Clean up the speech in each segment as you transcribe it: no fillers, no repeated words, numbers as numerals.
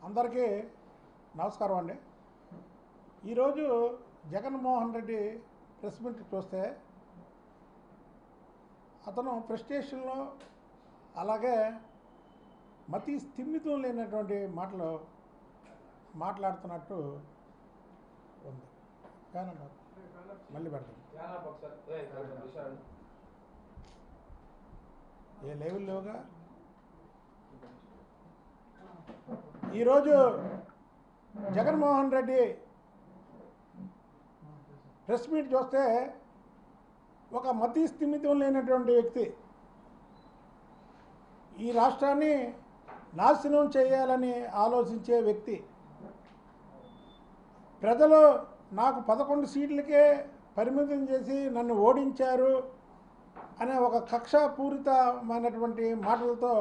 అందరికీ నమస్కారం అండి. ఈరోజు జగన్మోహన్ రెడ్డి ప్రెస్ మీట్ చూస్తే అతను ప్రెస్టేషన్లో అలాగే మతి స్థిమితం లేనటువంటి మాటలు మాట్లాడుతున్నట్టు ఉంది. మళ్ళీ పెడతాం. ఏ లెవెల్లోగా ఈరోజు జగన్మోహన్ రెడ్డి ప్రెస్ మీట్ చూస్తే ఒక మతి స్థిమితం లేనటువంటి వ్యక్తి ఈ రాష్ట్రాన్ని నాశనం చేయాలని ఆలోచించే వ్యక్తి. ప్రజలు నాకు 11 సీట్లకే పరిమితం చేసి నన్ను ఓడించారు అనే ఒక కక్షపూరితమైనటువంటి మాటలతో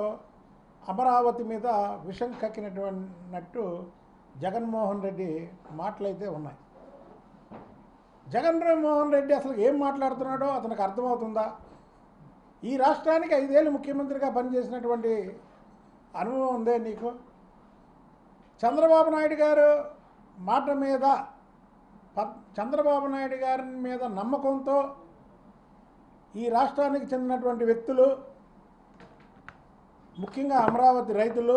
అమరావతి మీద విషం కక్కినటువంటి జగన్మోహన్ రెడ్డి మాటలైతే ఉన్నాయి. జగన్మోహన్ రెడ్డి అసలు ఏం మాట్లాడుతున్నాడో అతనికి అర్థమవుతుందా? ఈ రాష్ట్రానికి 5 ఏళ్ళు ముఖ్యమంత్రిగా పనిచేసినటువంటి అనుభవం ఉందే నీకు? చంద్రబాబు నాయుడు గారు మాట మీద చంద్రబాబు నాయుడు గారి మీద నమ్మకంతో ఈ రాష్ట్రానికి చెందినటువంటి వ్యక్తులు, ముఖ్యంగా అమరావతి రైతులు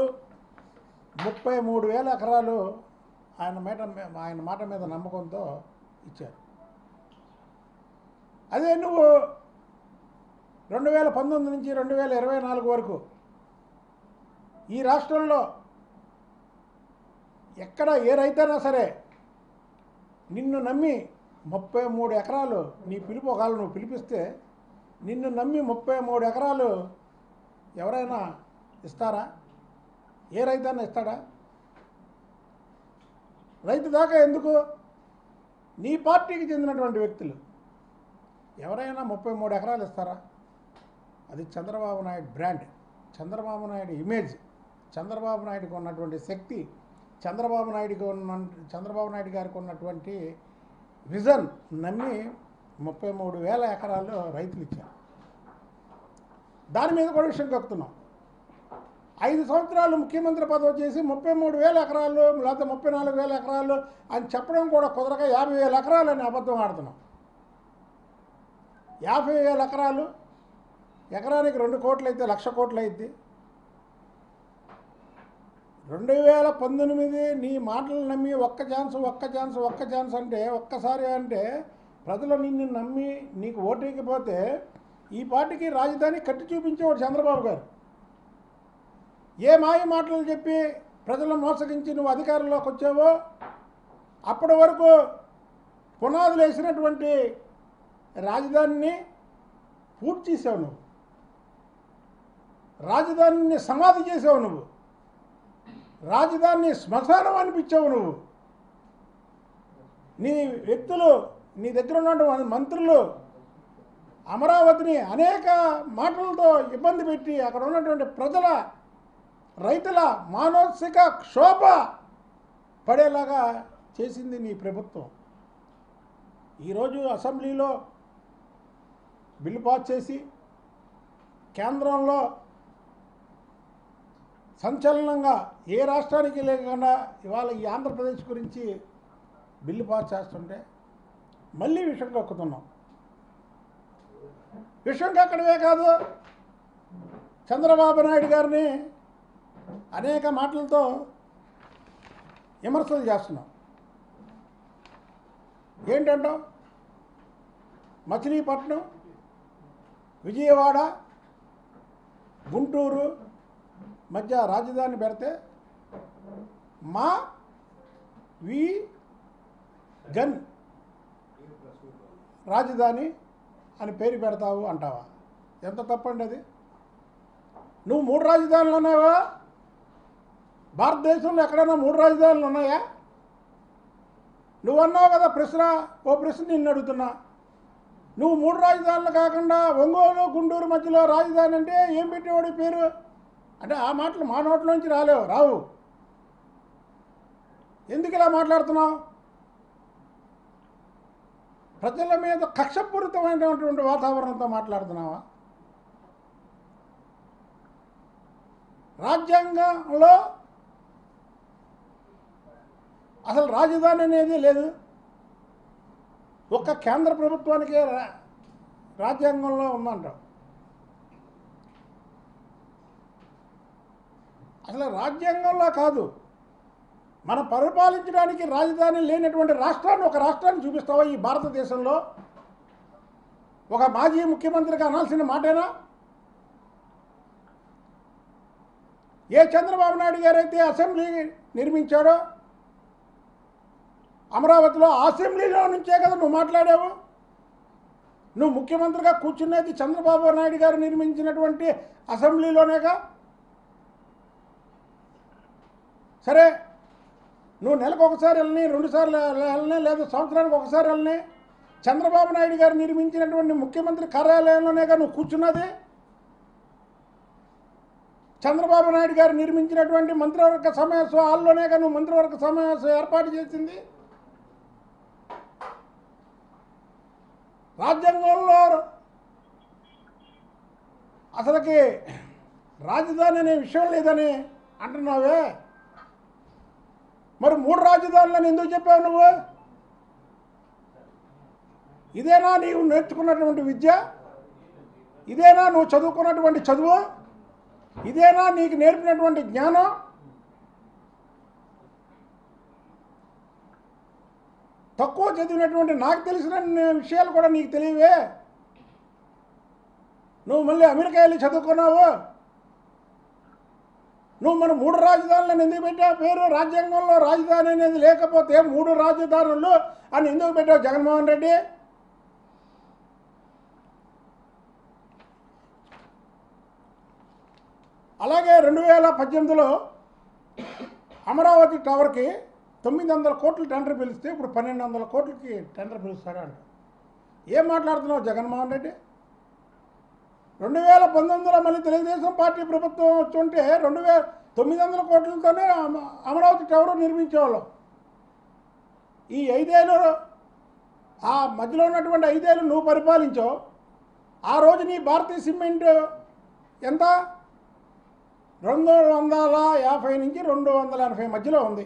33,000 ఎకరాలు ఆయన మాట మీద నమ్మకంతో ఇచ్చారు. అదే నువ్వు 2019 నుంచి 2024 వరకు ఈ రాష్ట్రంలో ఎక్కడ ఏ రైతైనా సరే నిన్ను నమ్మి 33 ఎకరాలు నీ పిలుపు ఒకవేళ నువ్వు పిలిపిస్తే నిన్ను నమ్మి 33 ఎకరాలు ఎవరైనా ఇస్తారా? ఏ రైతైనా ఇస్తాడా? రైతు దాకా ఎందుకు, నీ పార్టీకి చెందినటువంటి వ్యక్తులు ఎవరైనా 33 ఎకరాలు ఇస్తారా? అది చంద్రబాబు నాయుడు బ్రాండ్, చంద్రబాబు నాయుడు ఇమేజ్, చంద్రబాబు నాయుడుకి ఉన్నటువంటి శక్తి, చంద్రబాబు నాయుడు గారికి ఉన్నటువంటి విజన్ నమ్మి 33,000 ఎకరాలు రైతులు ఇచ్చారు. దాని మీద కూడా విషయం కక్కుతున్నాం. 5 సంవత్సరాలు ముఖ్యమంత్రి పదవి చేసి 33,000 ఎకరాలు లేకపోతే 34,000 ఎకరాలు అని చెప్పడం కూడా కుదరక 50,000 ఎకరాలు అని అబద్ధం ఆడుతున్నాం. 50,000 ఎకరాలు, ఎకరానికి 2 కోట్లు అయితే 1,00,000 కోట్లు అయింది. 2019 నీ మాటలు నమ్మి ఒక్క ఛాన్స్ అంటే ఒక్కసారి అంటే ప్రజలు నిన్ను నమ్మి నీకు ఓటేకపోతే ఈ పార్టీకి రాజధాని కట్టి చూపించేవాడు చంద్రబాబు గారు. ఏ మాయ మాటలు చెప్పి ప్రజలను మోసగించి నువ్వు అధికారంలోకి వచ్చావో అప్పటి వరకు పునాదులు వేసినటువంటి రాజధానిని పూర్తి చేసావు నువ్వు. రాజధానిని సమాధి చేసావు నువ్వు. రాజధానిని శ్మశానం అనిపించావు నువ్వు. నీ వ్యక్తులు, నీ దగ్గర ఉన్నటువంటి మంత్రులు అమరావతిని అనేక మాటలతో ఇబ్బంది పెట్టి అక్కడ ఉన్నటువంటి ప్రజల, రైతుల మానసిక క్షోభ పడేలాగా చేసింది నీ ప్రభుత్వం. ఈరోజు అసెంబ్లీలో బిల్లు పాస్ చేసి కేంద్రంలో సంచలనంగా ఏ రాష్ట్రానికి లేకుండా ఇవాళ ఈ ఆంధ్రప్రదేశ్ గురించి బిల్లు పాస్ చేస్తుంటే మళ్ళీ విషయం కక్కుతున్నాం. విషయం కక్కడమే కాదు, చంద్రబాబు నాయుడు గారిని అనేక మాటలతో విమర్శలు చేస్తున్నాం. ఏంటంటావు? మచిలీపట్నం, విజయవాడ, గుంటూరు మధ్య రాజధాని పెడితే మా వి గన్ రాజధాని అని పేరు పెడతావు అంటావా? ఎంత తప్పండి అది. నువ్వు 3 రాజధానులు ఉన్నావా? భారతదేశంలో ఎక్కడైనా 3 రాజధానులు ఉన్నాయా? నువ్వు అన్నావు కదా ప్రశ్న, ఓ ప్రశ్న నిన్ను అడుగుతున్నా. నువ్వు 3 రాజధానులు కాకుండా ఒంగోలు, గుంటూరు మధ్యలో రాజధాని అంటే ఏం పెట్టేవాడు పేరు? అంటే ఆ మాటలు మా నోట్లోంచి రావు. ఎందుకు ఇలా మాట్లాడుతున్నావు? ప్రజల మీద కక్షపూరితమైనటువంటి వాతావరణంతో మాట్లాడుతున్నావా? రాజ్యాంగంలో అసలు రాజధాని అనేది లేదు. ఒక్క కేంద్ర ప్రభుత్వానికే రాజ్యాంగంలో ఉందంటాం. అసలు రాజ్యాంగంలో కాదు, మనం పరిపాలించడానికి రాజధాని లేనటువంటి రాష్ట్రాన్ని ఒక రాష్ట్రాన్ని చూపిస్తావా ఈ భారతదేశంలో? ఒక మాజీ ముఖ్యమంత్రికి అనాల్సిన మాటేనా? ఏ చంద్రబాబు నాయుడు గారైతే అసెంబ్లీ నిర్మించాడో అమరావతిలో, అసెంబ్లీలో నుంచే కదా నువ్వు మాట్లాడావు. నువ్వు ముఖ్యమంత్రిగా కూర్చునేది చంద్రబాబు నాయుడు గారు నిర్మించినటువంటి అసెంబ్లీలోనేగా. సరే, నువ్వు నెలకు ఒకసారి వెళ్ళని, 2 సార్లు వెళ్ళని, లేదా సంవత్సరానికి ఒకసారి వెళ్ళని, చంద్రబాబు నాయుడు గారు నిర్మించినటువంటి ముఖ్యమంత్రి కార్యాలయంలోనేగా నువ్వు కూర్చున్నది. చంద్రబాబు నాయుడు గారు నిర్మించినటువంటి మంత్రివర్గ సమావేశం హాల్లోనేగా నువ్వు మంత్రివర్గ సమావేశం ఏర్పాటు చేసింది. రాజ్యాంగంలో అసలుకి రాజధాని అనే విషయం లేదని అంటున్నావే, మరి 3 రాజధానులను ఎందుకు చెప్పావు నువ్వు? ఇదేనా నీవు నేర్చుకున్నటువంటి విద్య? ఇదేనా నువ్వు చదువుకున్నటువంటి చదువు? ఇదేనా నీకు నేర్పినటువంటి జ్ఞానం? తక్కువ చదివినటువంటి నాకు తెలిసిన విషయాలు కూడా నీకు తెలియవే. నువ్వు మళ్ళీ అమెరికా వెళ్ళి చదువుకున్నావు. నువ్వు మన 3 రాజధానులను ఎందుకు పెట్టావు పేరు? రాజ్యాంగంలో రాజధాని అనేది లేకపోతే 3 రాజధానులు అని ఎందుకు పెట్టావు జగన్మోహన్ రెడ్డి? అలాగే 2018లో అమరావతి టవర్కి 900 కోట్లు టెండర్ పిలిస్తే ఇప్పుడు 1200 కోట్లకి టెండర్ పిలుస్తాడు అంట. ఏం మాట్లాడుతున్నావు జగన్మోహన్ రెడ్డి? 2019లో మళ్ళీ తెలుగుదేశం పార్టీ ప్రభుత్వం వచ్చుంటే 900 కోట్లతోనే అమరావతి టవర్ నిర్మించేవాళ్ళం. ఈ 5 ఏళ్ళు, ఆ మధ్యలో ఉన్నటువంటి 5 ఏళ్ళు నువ్వు పరిపాలించావు. ఆ రోజు నీ భారతీయ సిమెంట్ ఎంత? 250 నుంచి 280 మధ్యలో ఉంది.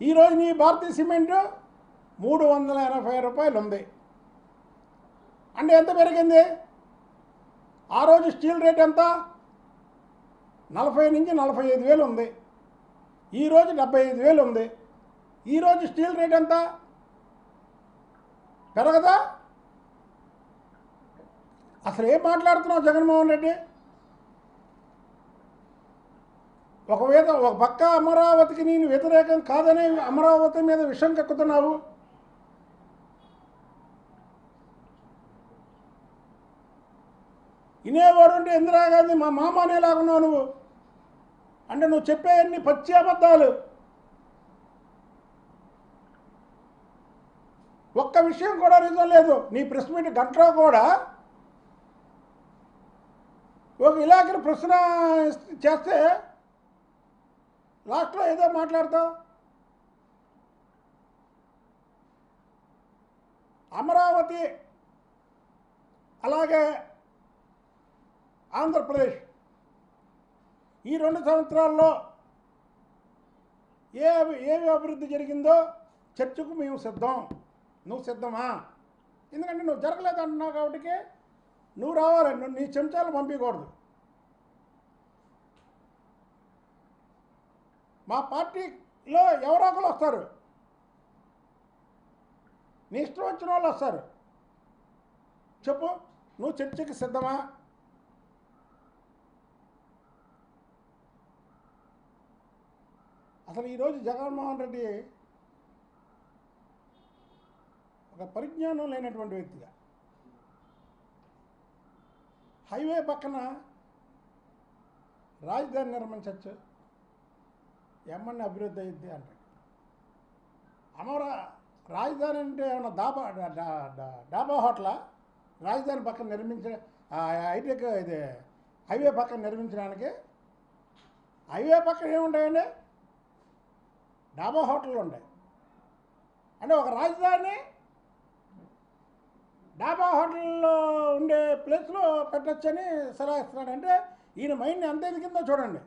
ఈరోజు నీ భారతీయ సిమెంట్ 380 రూపాయలు ఉంది. అంటే ఎంత పెరిగింది? ఆ రోజు స్టీల్ రేట్ ఎంత? 40 నుంచి 45,000 ఉంది. ఈరోజు 75,000 ఉంది. ఈరోజు స్టీల్ రేట్ ఎంత? పెరగదా? అసలు ఏం మాట్లాడుతున్నావు జగన్మోహన్ రెడ్డి? ఒక పక్క అమరావతికి నేను వ్యతిరేకం కాదని అమరావతి మీద విషం కక్కుతున్నావు. ఇనేవాడు అంటే ఇందిరాగాంధీ మా మామ అనేలాగున్నావు నువ్వు. అంటే నువ్వు చెప్పేవన్నీ పచ్చి అబద్ధాలు. ఒక్క విషయం కూడా నిజం లేదు. నీ ప్రెస్ మీట్ గంటలో కూడా ఒక ఇలాఖను ప్రశ్న చేస్తే లాస్ట్లో ఏదో మాట్లాడతావు. అమరావతి అలాగే ఆంధ్రప్రదేశ్ ఈ 2 సంవత్సరాల్లో ఏమి అభివృద్ధి జరిగిందో చర్చకు మేము సిద్ధం. నువ్వు సిద్ధమా? ఎందుకంటే నువ్వు జరగలేదు అంటున్నావు కాబట్టి నువ్వు రావాలి. నువ్వు నీ చెంచాలు పంపించకూడదు. మా పార్టీలో ఎవరో ఒకరు వస్తారు, నీ ఇష్టం వచ్చిన వాళ్ళు వస్తారు. చెప్పు, నువ్వు చర్చకి సిద్ధమా? అసలు ఈరోజు జగన్మోహన్ రెడ్డి ఒక పరిజ్ఞానం లేనటువంటి వ్యక్తిగా హైవే పక్కన రాజధాని నిర్మించవచ్చు, ఏమన్నా అభివృద్ధి అయ్యిద్ది అంటాడు. రాజధాని అంటే ఏమన్నా డాబా హోటలా? రాజధాని పక్కన హైటెక్ ఇది హైవే పక్కన నిర్మించడానికి. హైవే పక్కన ఏముంటాయండి? డాబా హోటళ్ళు ఉంటాయి. అంటే ఒక రాజధాని డాబా హోటల్లో ఉండే ప్లేస్లో పెట్టచ్చని సలహా ఇస్తున్నాడు. అంటే ఈయన మైండ్ ఎంత ఎదిగిందో చూడండి.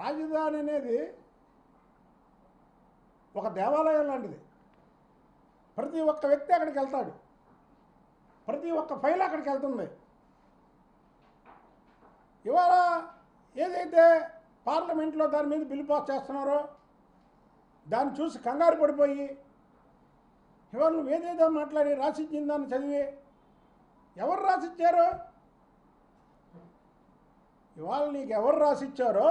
రాజధాని అనేది ఒక దేవాలయం లాంటిది. ప్రతి ఒక్క వ్యక్తి అక్కడికి వెళ్తాడు, ప్రతి ఒక్క ఫైల్ అక్కడికి వెళ్తుంది. ఇవాళ ఏదైతే పార్లమెంట్లో దాని మీద బిల్లు పాస్ చేస్తున్నారో దాన్ని చూసి కంగారు పడిపోయి ఇవాళ నువ్వు ఏదేదో మాట్లాడి రాసిచ్చిన దాన్ని చదివి ఎవరు రాసిచ్చారో, ఇవాళ నీకు ఎవరు రాసిచ్చారో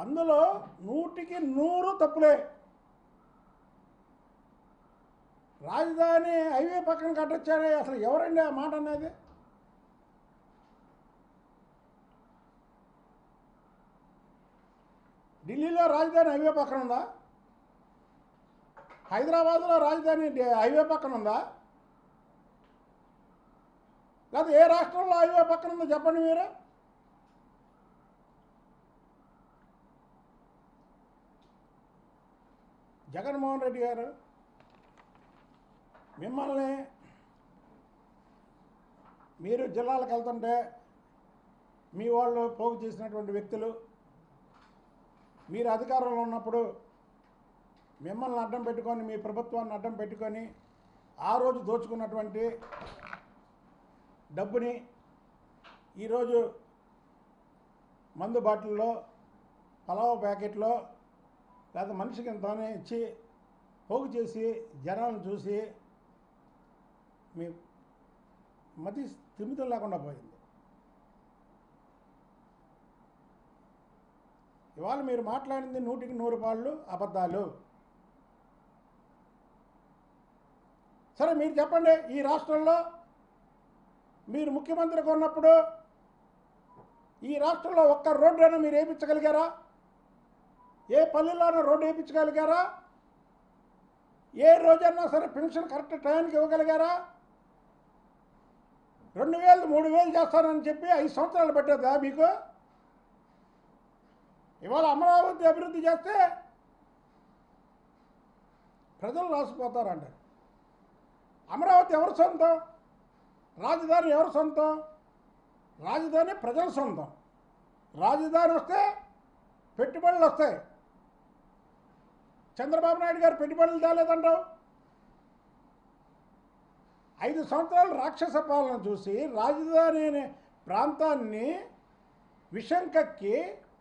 అందులో 100కి 100 తప్పులే. రాజధాని హైవే పక్కన కట్టొచ్చాడే, అసలు ఎవరండి ఆ మాట అనేది? ఢిల్లీలో రాజధాని హైవే పక్కన ఉందా? హైదరాబాద్లో రాజధాని హైవే పక్కన ఉందా? లేదా ఏ రాష్ట్రంలో హైవే పక్కన ఉందో చెప్పండి మీరు. జగన్మోహన్ రెడ్డి గారు మిమ్మల్ని మీరు జిల్లాలకు వెళ్తుంటే మీ వాళ్ళు పోగు చేసినటువంటి వ్యక్తులు మీరు అధికారంలో ఉన్నప్పుడు మిమ్మల్ని అడ్డం పెట్టుకొని మీ ప్రభుత్వాన్ని అడ్డం పెట్టుకొని ఆ రోజు దోచుకున్నటువంటి డబ్బుని ఈరోజు మందు బాటిల్లో పలావ్ ప్యాకెట్లో లేదా మనిషికి ఇంతనే ఇచ్చి పోగు చేసి జనాలను చూసి మీ మతి స్థిమితం లేకుండా పోయింది. ఇవాళ మీరు మాట్లాడింది 100కి 100 పాళ్ళు అబద్ధాలు. సరే మీరు చెప్పండి, ఈ రాష్ట్రంలో మీరు ముఖ్యమంత్రిగా ఉన్నప్పుడు ఈ రాష్ట్రంలో ఒక్క రోడ్డైనా మీరు వేయించగలిగారా? ఏ పల్లెల్లోనూ రోడ్డు వేయించగలిగారా? ఏ రోజన్నా సరే పెన్షన్ కరెక్ట్ టైంకి ఇవ్వగలిగారా? 2000 3000 చేస్తానని చెప్పి 5 సంవత్సరాలు పట్టేదా మీకు? ఇవాళ అమరావతి అభివృద్ధి చేస్తే ప్రజలు రాసిపోతారంటారు. అమరావతి ఎవరి సొంతం? రాజధాని ఎవరి సొంతం? రాజధాని ప్రజల సొంతం. రాజధాని వస్తే పెట్టుబడులు వస్తాయి. చంద్రబాబు నాయుడు గారు పెట్టుబడులు తేలేదంటావు. 5 సంవత్సరాలు రాక్షస పాలన చూసి రాజధాని అనే ప్రాంతాన్ని విషం కక్కి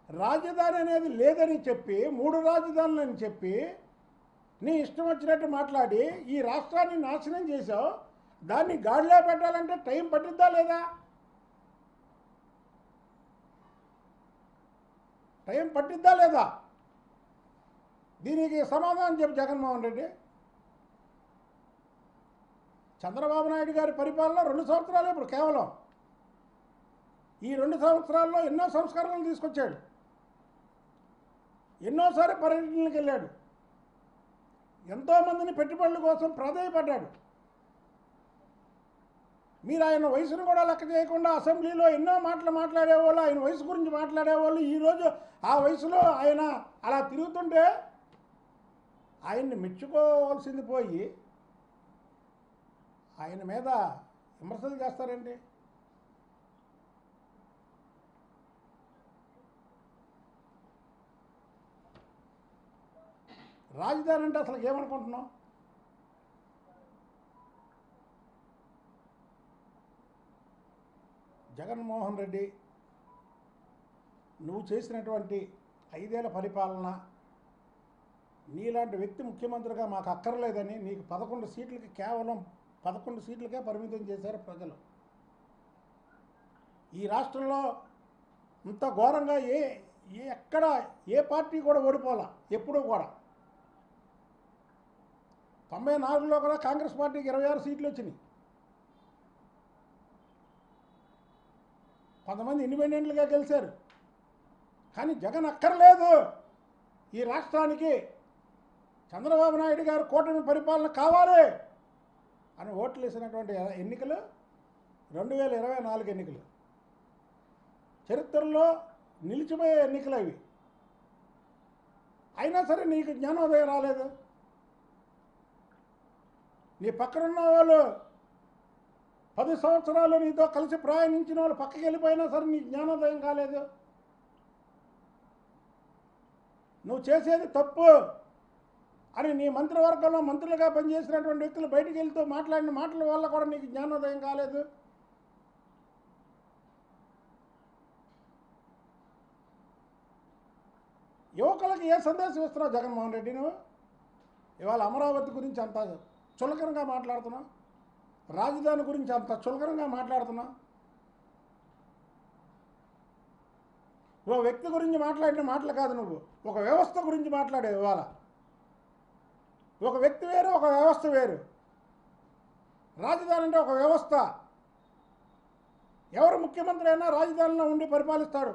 రాజధాని అనేది లేదని చెప్పి 3 రాజధానులని చెప్పి నీ ఇష్టం వచ్చినట్టు మాట్లాడి ఈ రాష్ట్రాన్ని నాశనం చేసావు. దాన్ని గాడిలో పెట్టాలంటే టైం పట్టిద్దా లేదా? టైం పట్టిద్దా లేదా? దీనికి సమాధానం చెప్పు జగన్మోహన్ రెడ్డి. చంద్రబాబు నాయుడు గారి పరిపాలన 2 సంవత్సరాలు ఇప్పుడు కేవలం. ఈ 2 సంవత్సరాల్లో ఎన్నో సంస్కరణలు తీసుకొచ్చాడు, ఎన్నోసారి పర్యటనలకు వెళ్ళాడు, ఎంతోమందిని పెట్టుబడుల కోసం ప్రాధేయపడ్డాడు. మీరు ఆయన వయసును కూడా లెక్క చేయకుండా అసెంబ్లీలో ఎన్నో మాటలు మాట్లాడేవాళ్ళు, ఆయన వయసు గురించి మాట్లాడేవాళ్ళు. ఈరోజు ఆ వయసులో ఆయన అలా తిరుగుతుంటే ఆయన్ని మెచ్చుకోవాల్సింది పోయి ఆయన మీద విమర్శలు చేస్తారండి. రాజధాని అంటే అసలు ఏమనుకుంటున్నావు? జగన్మోహన్ రెడ్డి నువ్వు చేసినటువంటి 5 ఏళ్ల పరిపాలన, నీలాంటి వ్యక్తి ముఖ్యమంత్రిగా మాకు అక్కర్లేదని నీకు 11 సీట్లకి కేవలం 11 సీట్లకే పరిమితం చేశారు ప్రజలు. ఈ రాష్ట్రంలో ఇంత ఘోరంగా ఎక్కడ ఏ పార్టీ కూడా ఓడిపోలా ఎప్పుడూ కూడా. 94లో కూడా కాంగ్రెస్ పార్టీకి 26 సీట్లు వచ్చినాయి. కొంతమంది ఇండిపెండెంట్లుగా గెలిచారు. కానీ జగన్ అక్కర్లేదు ఈ రాష్ట్రానికి, చంద్రబాబు నాయుడు గారు కూటమి పరిపాలన కావాలి అని ఓట్లు వేసినటువంటి ఎన్నికలు 2024 ఎన్నికలు. చరిత్రలో నిలిచిపోయే ఎన్నికలు అవి. అయినా సరే నీకు జ్ఞానోదయం రాలేదు. నీ పక్కనున్న వాళ్ళు 10 సంవత్సరాలు నీతో కలిసి ప్రయాణించిన వాళ్ళు పక్కకి వెళ్ళిపోయినా సరే నీ జ్ఞానోదయం కాలేదు. నువ్వు చేసేది తప్పు అని నీ మంత్రివర్గంలో మంత్రులుగా పనిచేసినటువంటి వ్యక్తులు బయటికి వెళ్తూ మాట్లాడిన మాటల వల్ల కూడా నీకు జ్ఞానోదయం కాలేదు. యువకులకు ఏ సందేశం ఇస్తున్నావు జగన్మోహన్ రెడ్డి? నువ్వు ఇవాళ అమరావతి గురించి అంత చులకనగా మాట్లాడుతున్నావు, రాజధాని గురించి అంత చులకనగా మాట్లాడుతున్నావు. ఓ వ్యక్తి గురించి మాట్లాడిన మాటలు కాదు, నువ్వు ఒక వ్యవస్థ గురించి మాట్లాడేవి. ఇవాళ ఒక వ్యక్తి వేరు, ఒక వ్యవస్థ వేరు. రాజధాని అంటే ఒక వ్యవస్థ. ఎవరు ముఖ్యమంత్రి అయినా రాజధానిలో ఉండి పరిపాలిస్తాడు.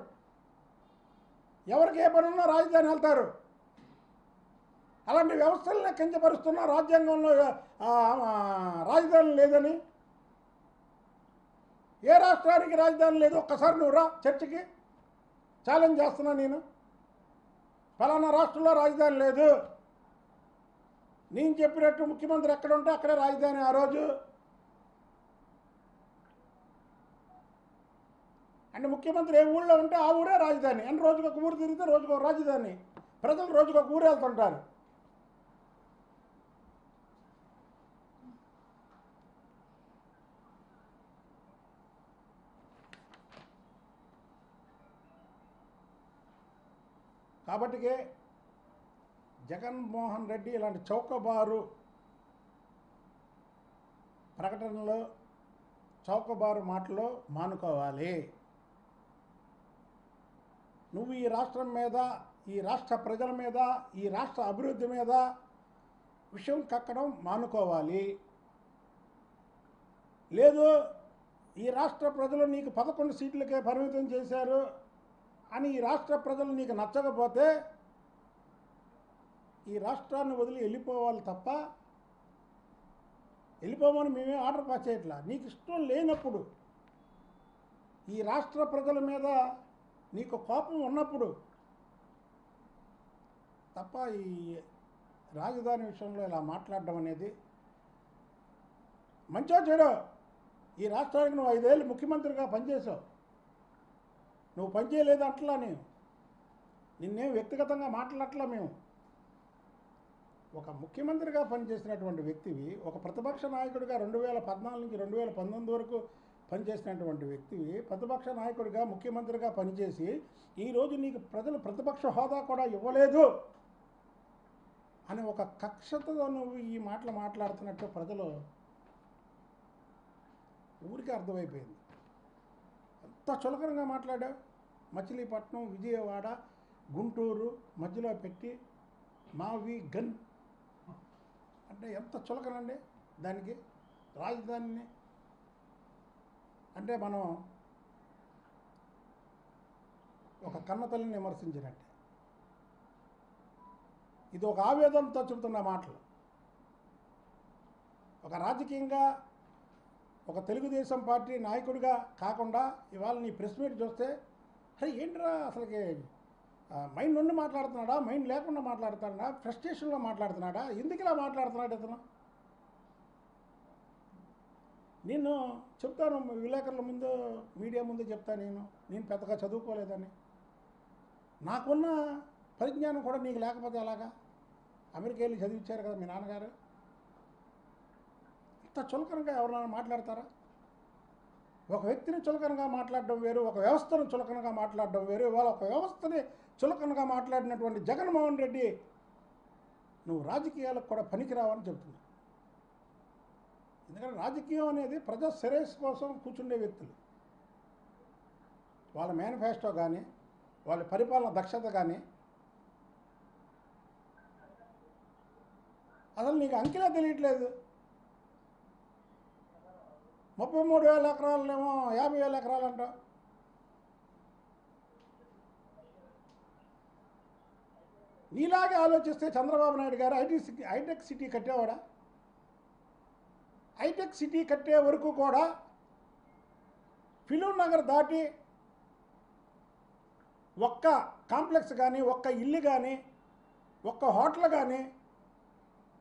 ఎవరికి ఏ పని ఉన్నా రాజధాని వెళ్తారు. అలాంటి వ్యవస్థలనే కించపరుస్తున్నా రాజ్యాంగంలో రాజధాని లేదని. ఏ రాష్ట్రానికి రాజధాని లేదు? ఒక్కసారి నువ్వు రా చర్చకి, ఛాలెంజ్ చేస్తున్నా నేను. ఫలానా రాష్ట్రంలో రాజధాని లేదు, నేను చెప్పినట్టు ముఖ్యమంత్రి ఎక్కడ ఉంటే అక్కడే రాజధాని ఆ రోజు. అంటే ముఖ్యమంత్రి ఏ ఊళ్ళో ఉంటే ఆ ఊరే రాజధాని. అంటే రోజుకొక ఊరు తిరిగితే రోజుకొక రాజధాని. ప్రజలు రోజుకొక ఊరు వెళ్తుంటారు. కాబట్టికే జగన్మోహన్ రెడ్డి ఇలాంటి చౌకబారు ప్రకటనలో, చౌకబారు మాటలో మానుకోవాలి. నువ్వు ఈ రాష్ట్రం మీద, ఈ రాష్ట్ర ప్రజల మీద, ఈ రాష్ట్ర అభివృద్ధి మీద విషయం కక్కడం మానుకోవాలి. లేదు ఈ రాష్ట్ర ప్రజలు నీకు 11 సీట్లకే పరిమితం చేశారు అని ఈ రాష్ట్ర ప్రజలు నీకు నచ్చకపోతే ఈ రాష్ట్రాన్ని వదిలి వెళ్ళిపోవాలి తప్ప, వెళ్ళిపోమని మేమే ఆర్డర్ పాస్ చేయట్లా. నీకు ఇష్టం లేనప్పుడు, ఈ రాష్ట్ర ప్రజల మీద నీకు కోపం ఉన్నప్పుడు తప్ప ఈ రాజధాని విషయంలో ఇలా మాట్లాడడం అనేది మంచో చెడో. ఈ రాష్ట్రానికి నువ్వు 5 ఏళ్ళు ముఖ్యమంత్రిగా పనిచేసావు. నువ్వు పనిచేయలేదు అంటలా, నిన్నేం వ్యక్తిగతంగా మాట్లాడట్లా మేము. ఒక ముఖ్యమంత్రిగా పనిచేసినటువంటి వ్యక్తివి, ఒక ప్రతిపక్ష నాయకుడిగా 2014 నుంచి 2019 వరకు పనిచేసినటువంటి వ్యక్తివి, ప్రతిపక్ష నాయకుడిగా ముఖ్యమంత్రిగా పనిచేసి ఈరోజు నీకు ప్రజలు ప్రతిపక్ష హోదా కూడా ఇవ్వలేదు అని ఒక కక్షతో నువ్వు ఈ మాటలు మాట్లాడుతున్నట్టు ప్రజలు ఊరికే అర్థమైపోయింది. ఎంత చులకనగా మాట్లాడావు. మచిలీపట్నం, విజయవాడ, గుంటూరు మధ్యలో పెట్టి మావి గన్ అంటే ఎంత చులకనండి దానికి. రాజధానిని అంటే మనం ఒక కన్నతల్లిని విమర్శించినట్టే. ఇది ఒక ఆవేదనతో చెబుతున్న మాటలు. ఒక రాజకీయంగా ఒక తెలుగుదేశం పార్టీ నాయకుడిగా కాకుండా ఇవాళ నీ ప్రెస్ మీట్ చూస్తే అరే ఏంట్రా అసలుకి మైండ్ నుండి మాట్లాడుతున్నాడా, మైండ్ లేకుండా మాట్లాడుతున్నాడా, ఫ్రస్ట్రేషన్లో మాట్లాడుతున్నాడా, ఎందుకు ఇలా మాట్లాడుతున్నాడు ఇతను? నేను చెప్తాను విలేకరుల ముందు, మీడియా ముందు చెప్తాను, నేను పెద్దగా చదువుకోలేదని. నాకున్న పరిజ్ఞానం కూడా నీకు లేకపోతే ఎలాగా? అమెరికా వెళ్ళి చదివించారు కదా మీ నాన్నగారు. ఇంత చులకనగా ఎవరైనా మాట్లాడతారా? ఒక వ్యక్తిని చులకనగా మాట్లాడడం వేరు, ఒక వ్యవస్థను చులకనగా మాట్లాడడం వేరు. ఇవాళ ఒక వ్యవస్థని చులకనగా మాట్లాడినటువంటి జగన్మోహన్ రెడ్డి నువ్వు రాజకీయాలకు కూడా పనికిరావని చెబుతున్నా. ఎందుకంటే రాజకీయం అనేది ప్రజా శ్రేయస్సు కోసం కూర్చుండే వ్యక్తులు. వాళ్ళ మేనిఫెస్టో కానీ, వాళ్ళ పరిపాలన దక్షత కానీ అసలు నీకు అంకెలే తెలియట్లేదు. 33,000 ఎకరాలనేమో 50,000 ఎకరాలు అంట. నీలాగే ఆలోచిస్తే చంద్రబాబు నాయుడు గారు హైటెక్ సిటీ కట్టేవాడా? హైటెక్ సిటీ కట్టే వరకు కూడా ఫిలిం నగర్ దాటి ఒక్క కాంప్లెక్స్ కానీ, ఒక్క ఇల్లు కానీ, ఒక్క హోటల్ కానీ,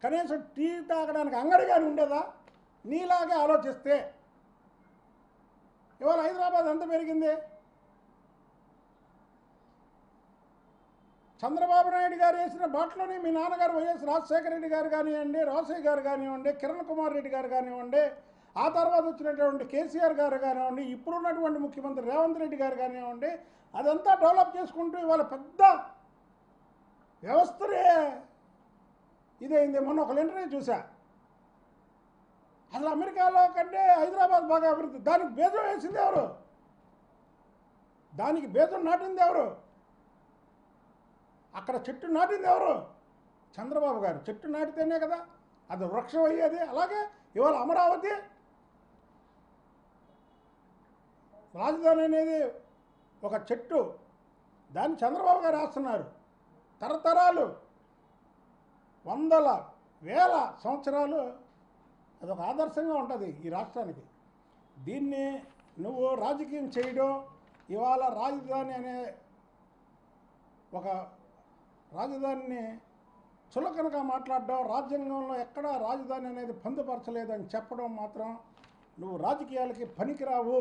కనీసం టీ తాగడానికి అంగడి కానీ ఉండేదా? నీలాగే ఆలోచిస్తే ఇవాళ హైదరాబాద్ ఎంత పెరిగింది? చంద్రబాబు నాయుడు గారు వేసిన బాటలోనే మీ నాన్నగారు వైఎస్ రాజశేఖర రెడ్డి గారు కానివ్వండి, రోసయ్య గారు కానివ్వండి, కిరణ్ కుమార్ రెడ్డి గారు కానివ్వండి, ఆ తర్వాత వచ్చినటువంటి కేసీఆర్ గారు కానివ్వండి, ఇప్పుడున్నటువంటి ముఖ్యమంత్రి రేవంత్ రెడ్డి గారు కానివ్వండి, అదంతా డెవలప్ చేసుకుంటూ ఇవాళ పెద్ద వ్యవస్థనే ఇదైంది. మొన్న ఒక ఇంటర్వ్యూ చూసా, అసలు అమెరికాలో కంటే హైదరాబాద్ బాగా అభివృద్ధి. దానికి బీజం వేసింది ఎవరు? దానికి బీజం నాటింది ఎవరు? అక్కడ చెట్టు నాటింది ఎవరు? చంద్రబాబు గారు. చెట్టు నాటితేనే కదా అది వృక్షం అయ్యేది. అలాగే ఇవాళ అమరావతి రాజధాని అనేది ఒక చెట్టు, దాన్ని చంద్రబాబు గారు వేస్తున్నారు. తరతరాలు, వందల వేల సంవత్సరాలు అదొక ఆదర్శంగా ఉంటుంది ఈ రాష్ట్రానికి. దీన్ని నువ్వు రాజకీయం చేయడం, ఇవాళ రాజధాని అనే ఒక రాజధానిని చులకనగా మాట్లాడడం, రాజ్యాంగంలో ఎక్కడా రాజధాని అనేది పొందుపరచలేదని చెప్పడం మాత్రం నువ్వు రాజకీయాలకి పనికిరావు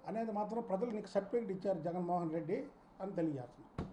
అనేది మాత్రం ప్రజలు నీకు సర్టిఫికేట్ ఇచ్చారు జగన్మోహన్ రెడ్డి అని తెలియజేస్తున్నాను.